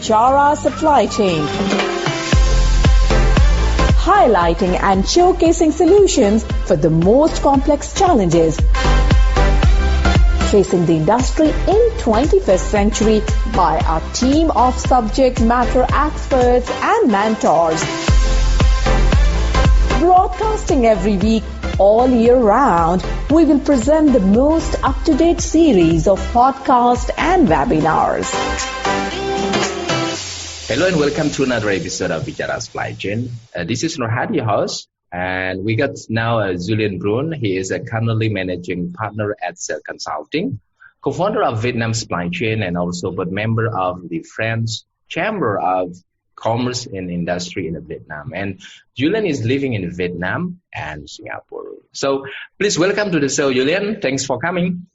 HR supply chain, highlighting and showcasing solutions for the most complex challenges facing the industry in 21st century by our team of subject matter experts and mentors. Broadcasting every week, all year round, we will present the most up-to-date series of podcasts and webinars. Hello and welcome to another episode of Bicara Supply Chain. This is Nurhadi, your host, and we got now Julien Brun. He is a currently managing partner at CEL Consulting, co-founder of Vietnam Supply Chain, and also board member of the French Chamber of Commerce and Industry in Vietnam. And Julien is living in Vietnam and Singapore. So please welcome to the show, Julien. Thanks for coming.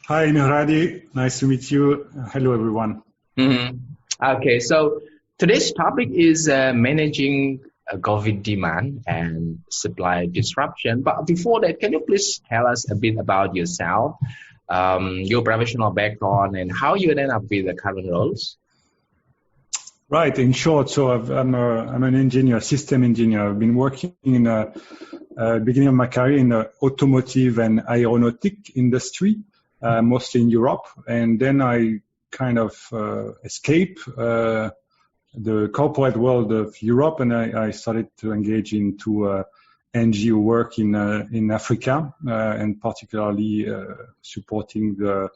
Hi, Nurhadi. Nice to meet you. Hello, everyone. Mm-hmm. Okay, so today's topic is managing COVID demand and supply disruption. But before that, can you please tell us a bit about yourself, your professional background, and how you ended up with the current roles? Right. In short, so I'm an engineer, system engineer. I've been working in the beginning of my career in the automotive and aeronautic industry, mostly in Europe, and then I kind of escape the corporate world of Europe, and I started to engage into NGO work in Africa, and particularly supporting the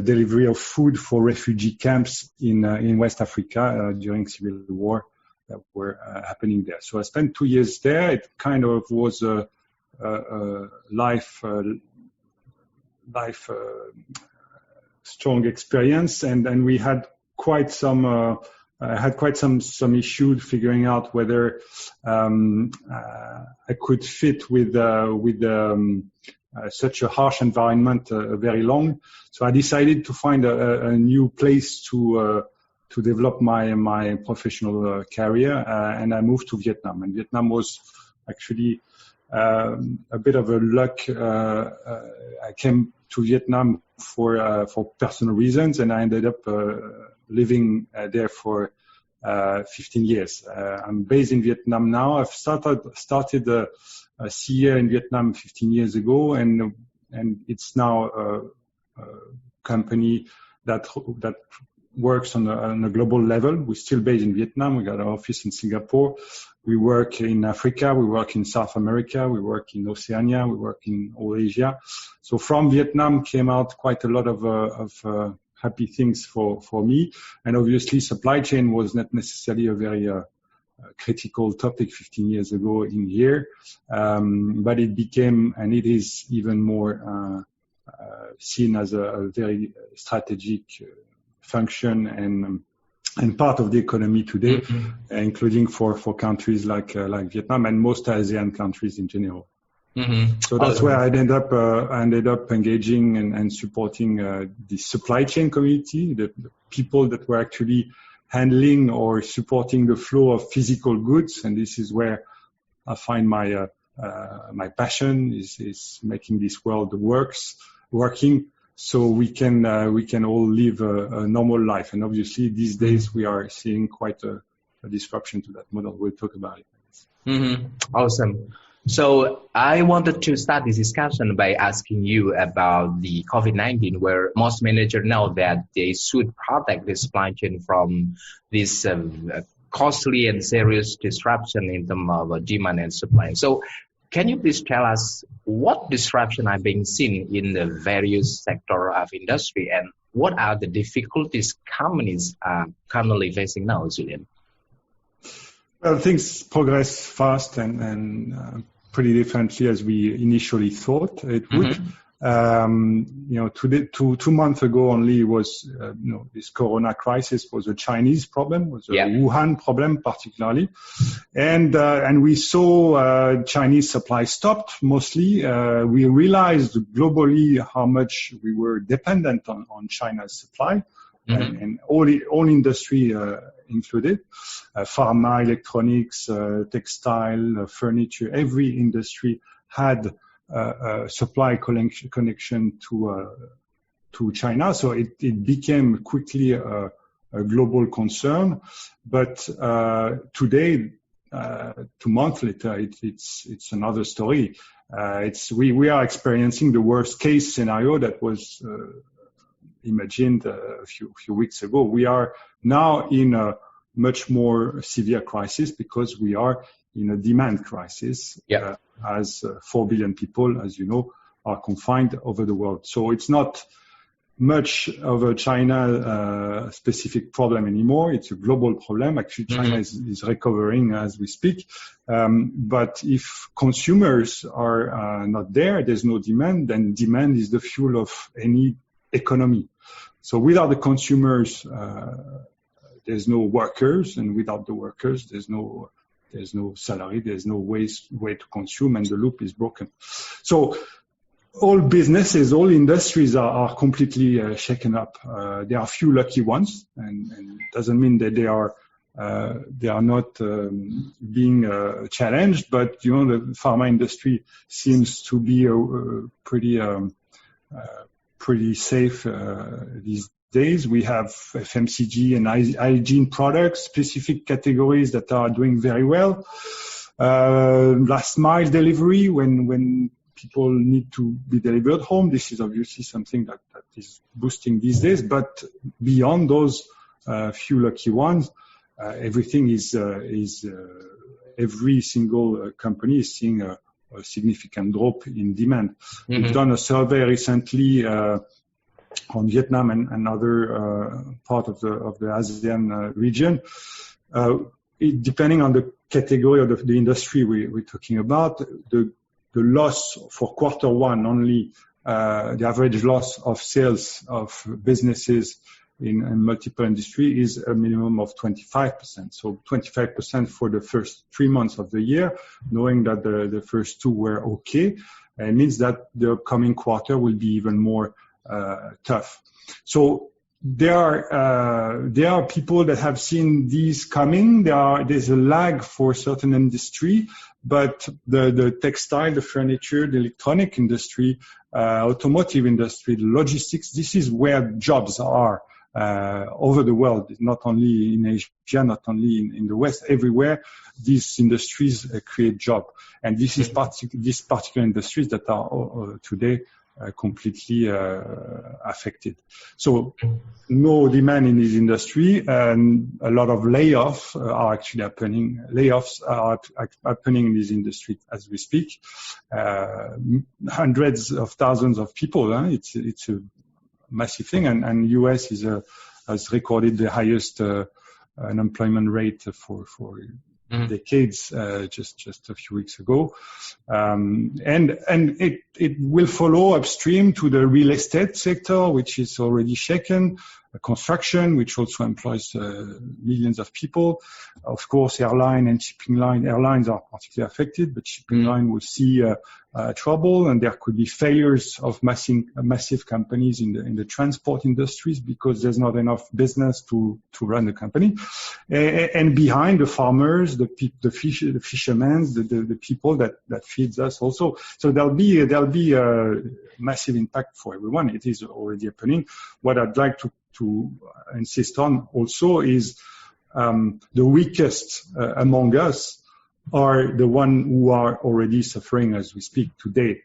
delivery of food for refugee camps in West Africa during civil war that were happening there. So I spent 2 years there. It kind of was a life strong experience, and we had quite some issue figuring out whether I could fit with such a harsh environment very long. So I decided to find a new place to develop my professional career, and I moved to Vietnam. And Vietnam was actually a bit of a luck. I came to Vietnam for personal reasons, and I ended up living there for 15 years. I'm based in Vietnam now. I've started a CEL in Vietnam 15 years ago, and it's now a company that works on a global level. We're still based in Vietnam. We got an office in Singapore. We work in Africa. We work in South America. We work in Oceania. We work in all Asia. So from Vietnam came out quite a lot of happy things for me. And obviously supply chain was not necessarily a very critical topic 15 years ago in here. But it became, and it is even more seen as a very strategic function and part of the economy today, mm-hmm. including for countries like Vietnam and most ASEAN countries in general. Mm-hmm. So that's where I ended up engaging and supporting the supply chain community, the people that were actually handling or supporting the flow of physical goods. And this is where I find my passion is making this world working. So we can all live a normal life. And obviously these days we are seeing quite a disruption to that model. We'll talk about it. Mm-hmm. Awesome. So I wanted to start this discussion by asking you about the COVID-19, where most managers know that they should protect the supply chain from this costly and serious disruption in terms of demand and supply. So can you please tell us what disruption are being seen in the various sectors of industry, and what are the difficulties companies are currently facing now, Julien? Well, things progress fast and pretty differently as we initially thought it would. Mm-hmm. Today, two months ago only was, this Corona crisis was a Chinese problem, was a Wuhan problem particularly. And we saw Chinese supply stopped mostly. We realized globally how much we were dependent on China's supply. Mm-hmm. and all industry included, pharma, electronics, textile, furniture, every industry had supply connection to China. So it became quickly a global concern. But today, 2 months later, it's another story. We are experiencing the worst case scenario that was imagined a few weeks ago. We are now in a much more severe crisis because we are in a demand crisis. Yeah. As 4 billion people, as you know, are confined over the world. So it's not much of a China specific problem anymore. It's a global problem. Actually, China is recovering as we speak. But if consumers are not there, there's no demand, then demand is the fuel of any economy. So without the consumers, there's no workers, and without the workers, there's no salary, there's no way to consume, and the loop is broken. So all businesses, all industries are completely shaken up. There are a few lucky ones, and it doesn't mean that they are not being challenged. But you know, the pharma industry seems to be pretty safe these days. We have FMCG and hygiene products, specific categories that are doing very well. Last mile delivery, when people need to be delivered home, this is obviously something that is boosting these days. But beyond those few lucky ones, everything is every single company is seeing a significant drop in demand. We've done a survey recently on Vietnam and other part of the ASEAN region. Depending on the category of the industry we're talking about, the loss for quarter one only, the average loss of sales of businesses in multiple industry is a minimum of 25%. So 25% for the first 3 months of the year, knowing that the first 2 were okay. It means that the coming quarter will be even more tough. So there are people that have seen these coming. There's a lag for certain industry, but the textile, the furniture, the electronic industry, automotive industry, the logistics, this is where jobs are over the world, not only in Asia, not only in the West, everywhere. These industries create jobs, and this is these particular industries that are today completely affected. So no demand in this industry, and a lot of layoffs are actually happening. Layoffs are happening in this industry as we speak. Hundreds of thousands of people. It's a massive thing, and US has recorded the highest unemployment rate for decades just a few weeks ago, and it will follow upstream to the real estate sector, which is already shaken, construction, which also employs millions of people. Of course, airline and shipping line. Airlines are particularly affected, but shipping line will see trouble, and there could be failures of massive companies in the transport industries because there's not enough business to run the company. And behind the farmers, the fishermen, the people that feeds us also. So there'll be a massive impact for everyone. It is already happening. What I'd like to insist on also is the weakest among us are the one who are already suffering as we speak today.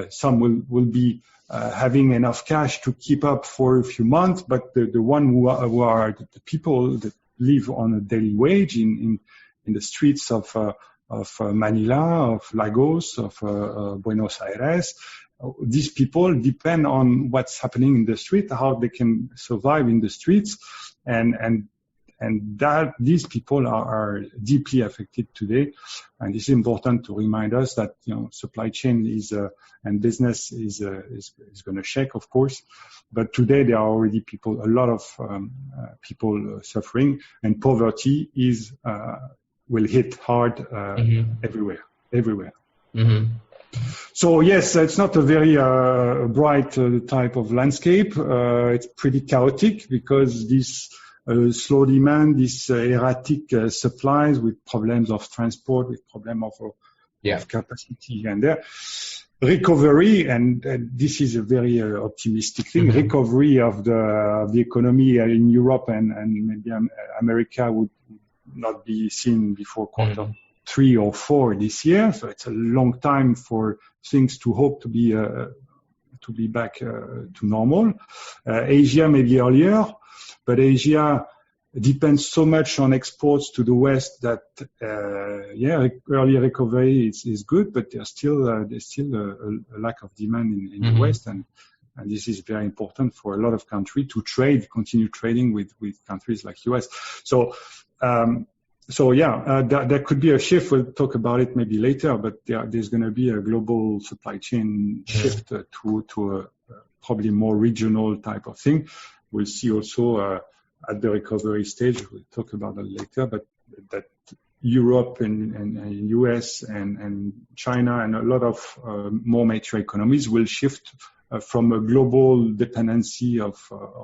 Some will be having enough cash to keep up for a few months, but the one who are the people that live on a daily wage in the streets of Manila, of Lagos, of Buenos Aires, these people depend on what's happening in the street, how they can survive in the streets, and that these people are deeply affected today. And it's important to remind us that supply chain is and business is going to shake, of course. But today there are already a lot of people suffering, and poverty will hit hard everywhere. Mm-hmm. So yes, it's not a very bright type of landscape. It's pretty chaotic because this slow demand, this erratic supplies with problems of transport, with problem of capacity and there. recovery, and this is a very optimistic thing. Mm-hmm. Recovery of the economy in Europe and maybe America would not be seen before quarter 3 or 4 this year. So it's a long time for things to hope to be back to normal. Asia maybe earlier, but Asia depends so much on exports to the West that early recovery is good, but there's still a lack of demand in the West, and this is very important for a lot of countries to continue trading with countries like US. There could be a shift. We'll talk about it maybe later, but there's going to be a global supply chain shift to a probably more regional type of thing. We'll see also at the recovery stage, we'll talk about that later, but that Europe and US and China and a lot of more mature economies will shift from a global dependency of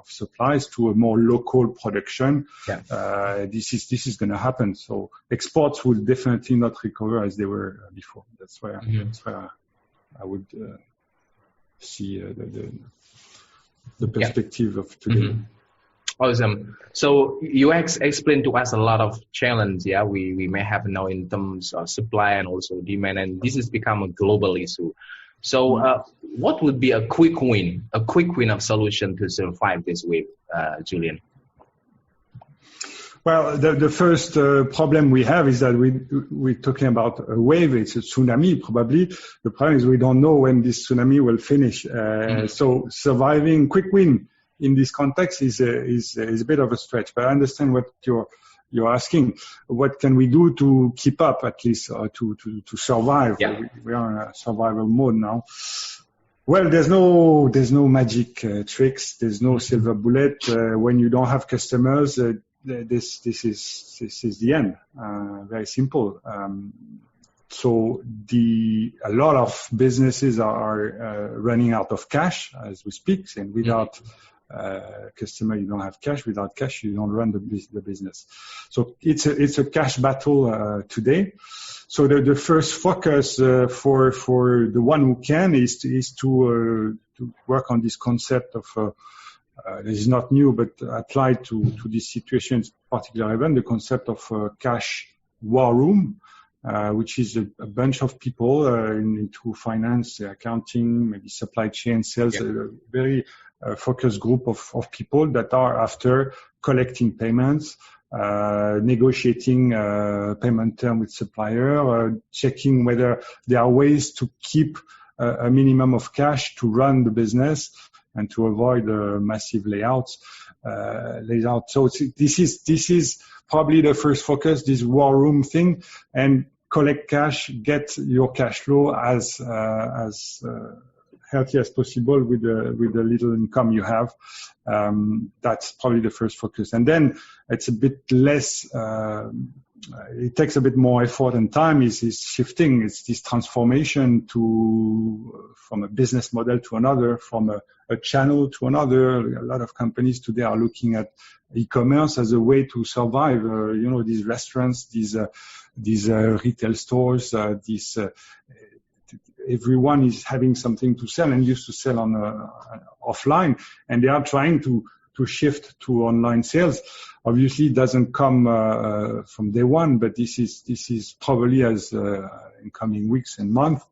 supplies to a more local production. Yeah. This is going to happen. So exports will definitely not recover as they were before. That's where I would see the perspective of today. Mm-hmm. Awesome. So you explained to us a lot of challenge, we may have now in terms of supply and also demand, and this has become a global issue. So what would be a quick win of solution to survive this wave, Julien? Well, the first problem we have is that we're talking about a wave. It's a tsunami, probably. The problem is we don't know when this tsunami will finish. So surviving quick win in this context is a bit of a stretch, but I understand what you're asking. What can we do to keep up, at least, to survive? Yeah. We are in a survival mode now. Well, there's no magic tricks. There's no silver bullet. When you don't have customers, this is the end. Very simple. So a lot of businesses are running out of cash as we speak, and without customer, you don't have cash. Without cash, you don't run the business. So it's a cash battle today. So the first focus for the one who can is to work on this concept of this is not new, but applied to these situations, particularly even the concept of cash war room, which is a bunch of people into finance, accounting, maybe supply chain, sales, a very focused group of people that are after collecting payments, negotiating payment term with supplier, checking whether there are ways to keep a minimum of cash to run the business and to avoid massive layouts. So this is probably the first focus, this war room thing, and collect cash, get your cash flow as healthy as possible with the little income you have. That's probably the first focus. And then it's a bit less, it takes a bit more effort and time is shifting. It's this transformation from a business model to another, from a channel to another. A lot of companies today are looking at e-commerce as a way to survive. These restaurants, these retail stores, everyone is having something to sell and used to sell on offline, and they are trying to shift to online sales. Obviously, it doesn't come from day one, but this is probably as in coming weeks and months,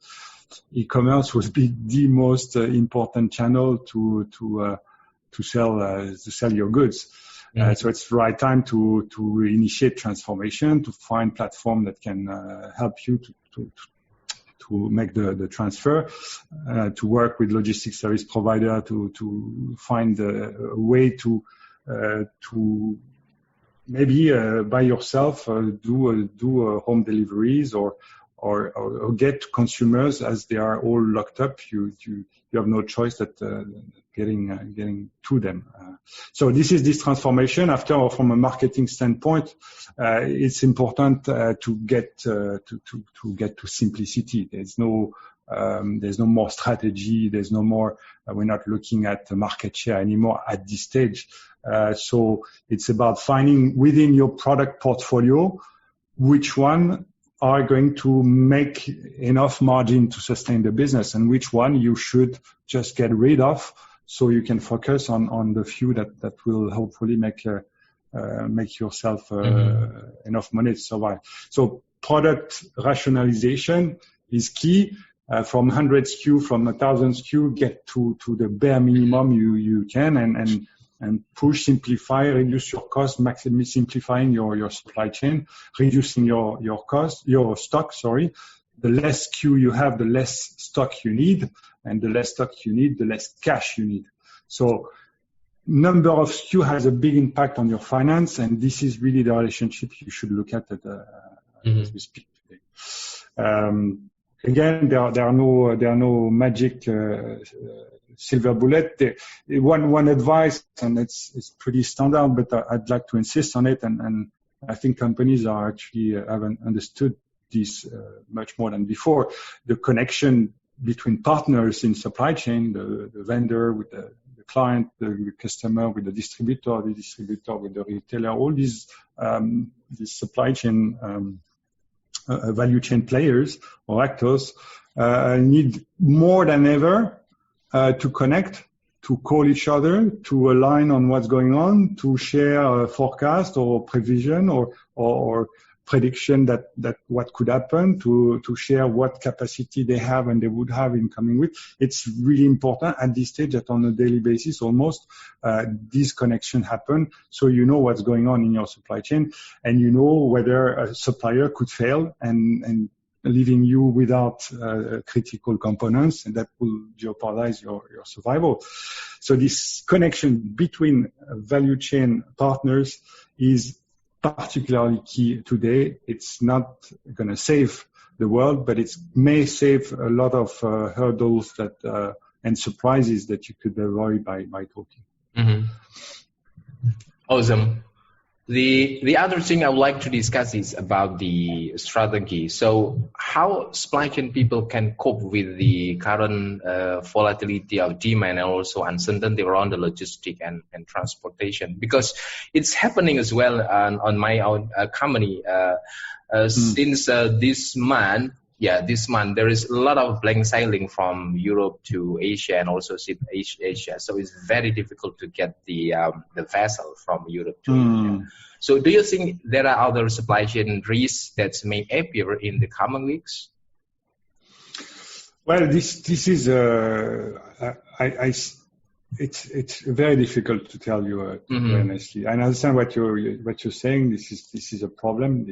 e-commerce will be the most important channel to sell your goods. Mm-hmm. So it's the right time to initiate transformation, to find platform that can help you to make the transfer, to work with logistics service provider to find a way to maybe by yourself do home deliveries or get consumers as they are all locked up. You have no choice that getting to them. So this transformation. After, from a marketing standpoint, it's important to get to simplicity. There's no more strategy. There's no more. We're not looking at the market share anymore at this stage. So it's about finding within your product portfolio which one are going to make enough margin to sustain the business, and which one you should just get rid of so you can focus on the few that will hopefully make yourself enough money to survive. So product rationalization is key. From 100 SKU, from 1,000 SKU, get to the bare minimum you can, and push, simplify, reduce your cost, maximally simplifying your supply chain, reducing your cost, your stock, sorry. The less SKU you have, the less stock you need, and the less stock you need, the less cash you need. So number of SKU has a big impact on your finance, and this is really the relationship you should look at as we speak today. Again, there are no magic silver bullet. One advice, and it's pretty standard, but I'd like to insist on it, and I think companies are actually haven't understood this much more than before. The connection between partners in supply chain, the vendor with the client, the customer with the distributor with the retailer, all these supply chain value chain players or actors need more than ever to connect, to call each other, to align on what's going on, to share a forecast or prevision or prediction that what could happen, to share what capacity they have and they would have in coming week. It's really important at this stage that on a daily basis almost these connections happen, so you know what's going on in your supply chain, and you know whether a supplier could fail and leaving you without critical components, and that will jeopardize your survival. So this connection between value chain partners is particularly key today. It's not going to save the world, but it may save a lot of hurdles that and surprises that you could avoid by talking. Mm-hmm. Awesome. The other thing I would like to discuss is about the strategy. So how supply chain people can cope with the current volatility of demand and also uncertainty around the logistic and transportation, because it's happening as well on my own company. Since this month there is a lot of blank sailing from Europe to Asia and also Asia. So it's very difficult to get the vessel from Europe to Asia. So do you think there are other supply chain risks that may appear in the coming weeks? Well, this is it's very difficult to tell you honestly. I understand what you're saying. This is a problem.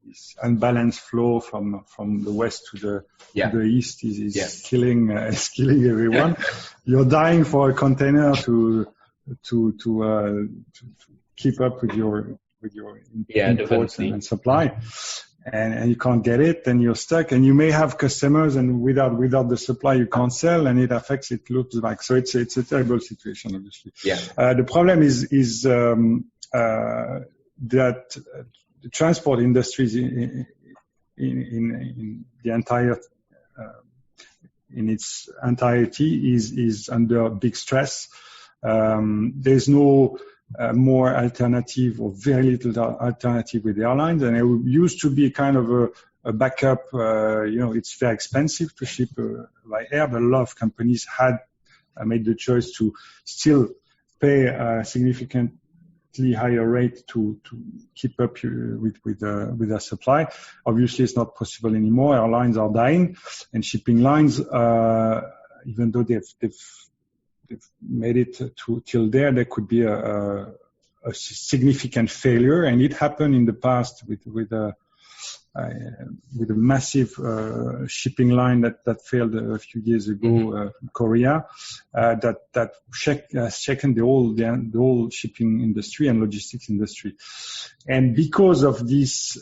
This unbalanced flow from the west to the east is killing everyone. You're dying for a container to keep up with your imports and supply. And you can't get it, and you're stuck, and you may have customers, and without the supply you can't sell, and it affects, it looks like, so it's a terrible situation, obviously. The problem is that the transport industries in the entire in its entirety is under big stress. There's no more alternative or very little alternative with the airlines, and it used to be kind of a backup. It's very expensive to ship by air, but a lot of companies had made the choice to still pay a significantly higher rate to keep up with their supply. Obviously, it's not possible anymore. Airlines are dying, and shipping lines, even though they've made it till there could be a significant failure, and it happened in the past with a massive shipping line that failed a few years ago, Korea, that shaken the whole shipping industry and logistics industry. And because of this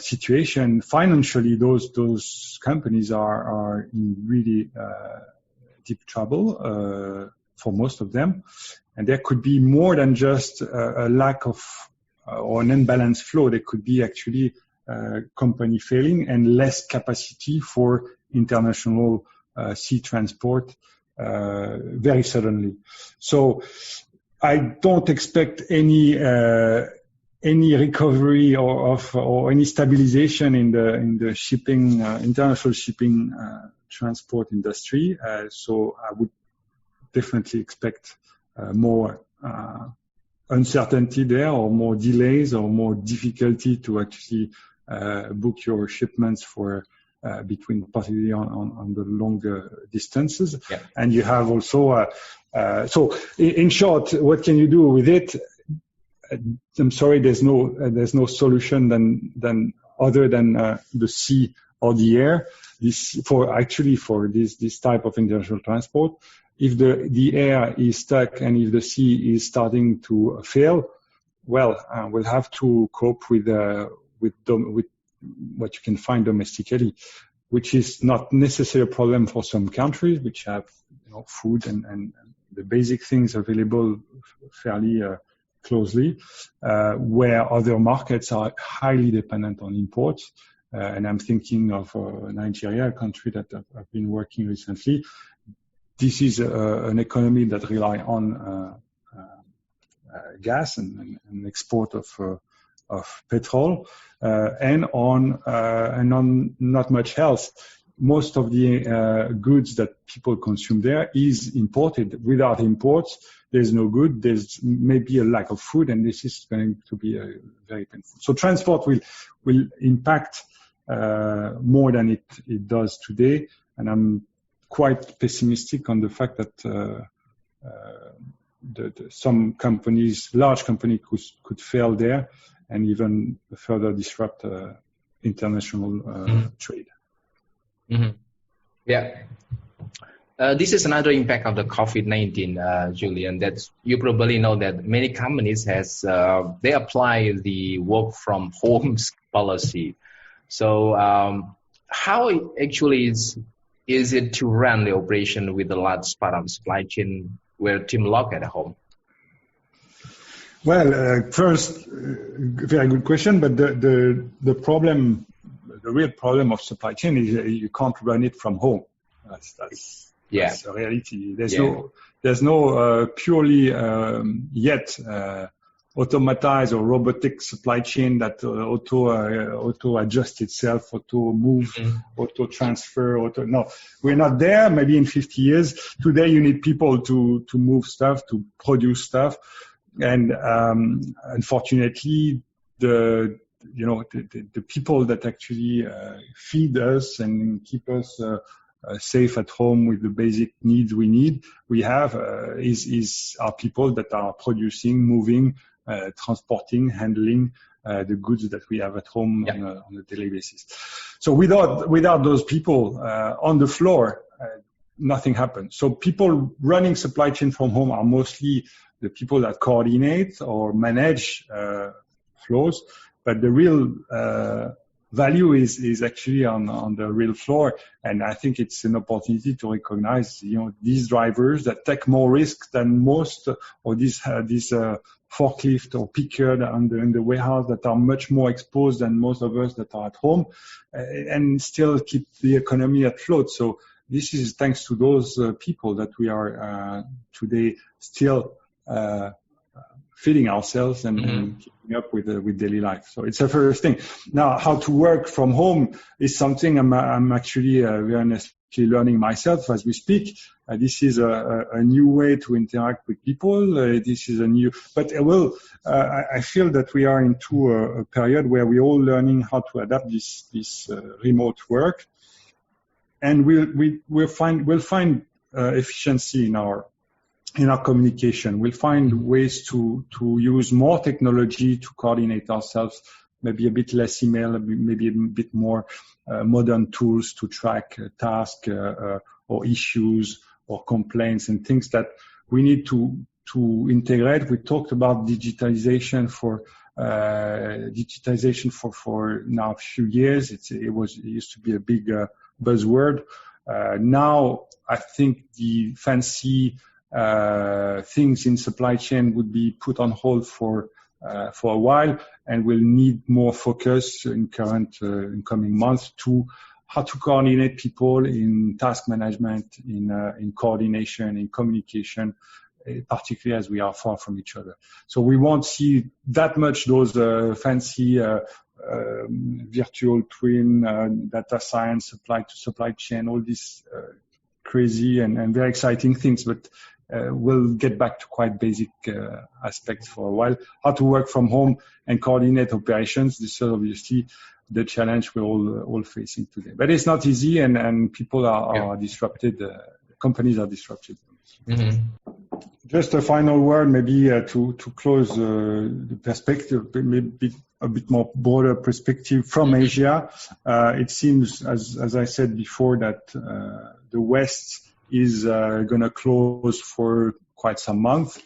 situation, financially, those companies are in really deep trouble for most of them, and there could be more than just a lack of or an unbalanced flow. There could be actually company failing and less capacity for international sea transport very suddenly. So I don't expect any any recovery or any stabilization in the shipping, international shipping transport industry. So I would definitely expect more uncertainty there, or more delays, or more difficulty to actually book your shipments for between, possibly on the longer distances. Yeah. And you have also so in short, what can you do with it? I'm sorry, there's no solution than other than the sea or the air. For this type of international transport, if the air is stuck and if the sea is starting to fail, well, we'll have to cope with what you can find domestically, which is not necessarily a problem for some countries which have food and the basic things available fairly closely, where other markets are highly dependent on imports. And I'm thinking of Nigeria, a country that I've been working recently. This is an economy that relies on gas and export of petrol, and on not much else. Most of the goods that people consume there is imported. Without imports, there's no good. There's maybe a lack of food, and this is going to be very painful. So transport will impact more than it does today, and I'm quite pessimistic on the fact that some companies, large companies, could fail there and even further disrupt international trade. Mm-hmm. Yeah. This is another impact of the COVID-19, Julien, that you probably know that many companies they apply the work from home policy. So how actually is it to run the operation with a large part of supply chain where team lock at home? Well, first, very good question, but the problem, the real problem of supply chain is you can't run it from home. That's a reality. There's no purely yet automatized or robotic supply chain that auto adjust itself, auto move, auto transfer, no, we're not there. Maybe in 50 years. Today you need people to move stuff, to produce stuff, and unfortunately the people that actually feed us and keep us safe at home with the basic needs we have is our people that are producing, moving, transporting, handling the goods that we have at home on a daily basis. So without those people on the floor, nothing happens. So people running supply chain from home are mostly the people that coordinate or manage flows, but the real value is actually on the real floor. And I think it's an opportunity to recognize, these drivers that take more risk than most, or these forklift or picker in the warehouse that are much more exposed than most of us that are at home, and still keep the economy afloat. So this is thanks to those people that we are today still feeding ourselves and keeping up with daily life. So it's the first thing. Now, how to work from home is something I'm actually very honestly learning myself as we speak. This is a new way to interact with people. This is but I feel that we are into a period where we're all learning how to adapt this remote work, and we'll find efficiency in our communication. We'll find ways to use more technology to coordinate ourselves, maybe a bit less email, maybe a bit more modern tools to track tasks or issues or complaints and things that we need to integrate. We talked about digitalization for now a few years. It used to be a big buzzword. Now I think the fancy things in supply chain would be put on hold for a while, and will need more focus in coming months to how to coordinate people in task management, in coordination, in communication, particularly as we are far from each other. So we won't see that much those fancy virtual twin, data science, supply to supply chain, all these crazy and very exciting things, but we'll get back to quite basic aspects for a while. How to work from home and coordinate operations. This is obviously the challenge we're all facing today. But it's not easy, and people are disrupted. Companies are disrupted. Mm-hmm. Just a final word, maybe to close the perspective, maybe a bit more broader perspective from Asia. It seems, as I said before, that the West is going to close for quite some months.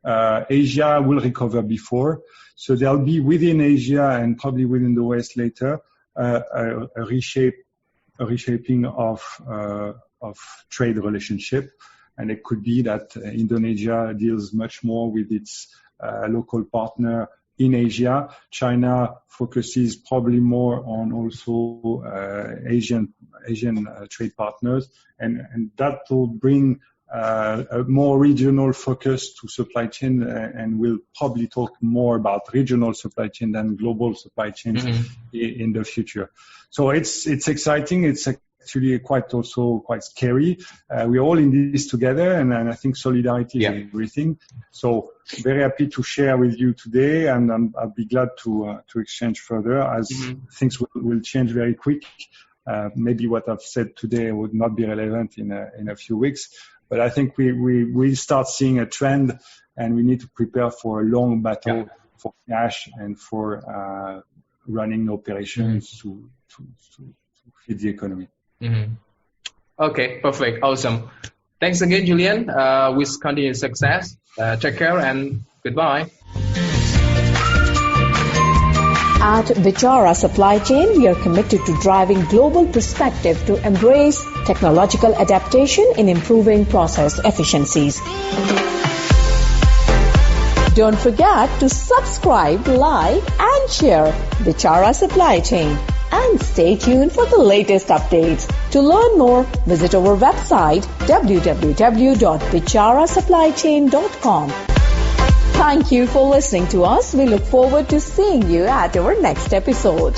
Asia will recover before. So there'll be within Asia and probably within the West later a reshaping of trade relationship. And it could be that Indonesia deals much more with its local partner in Asia. China focuses probably more on also Asian trade partners, and that will bring a more regional focus to supply chain, and we'll probably talk more about regional supply chain than global supply chains in the future. So it's exciting. It's actually quite scary. We're all in this together, and I think solidarity is everything. So very happy to share with you today, and I'll be glad to exchange further as things will change very quick. Maybe what I've said today would not be relevant in a few weeks, but I think we start seeing a trend, and we need to prepare for a long battle for cash and for running operations to feed the economy. Mm-hmm. Okay, perfect, awesome. Thanks again, Julien. With continued success. Take care and goodbye. At Bichara Supply Chain, we are committed to driving global perspective to embrace technological adaptation in improving process efficiencies. Don't forget to subscribe, like, and share Bichara Supply Chain. And stay tuned for the latest updates. To learn more, visit our website www.bicharasupplychain.com. Thank you for listening to us. We look forward to seeing you at our next episode.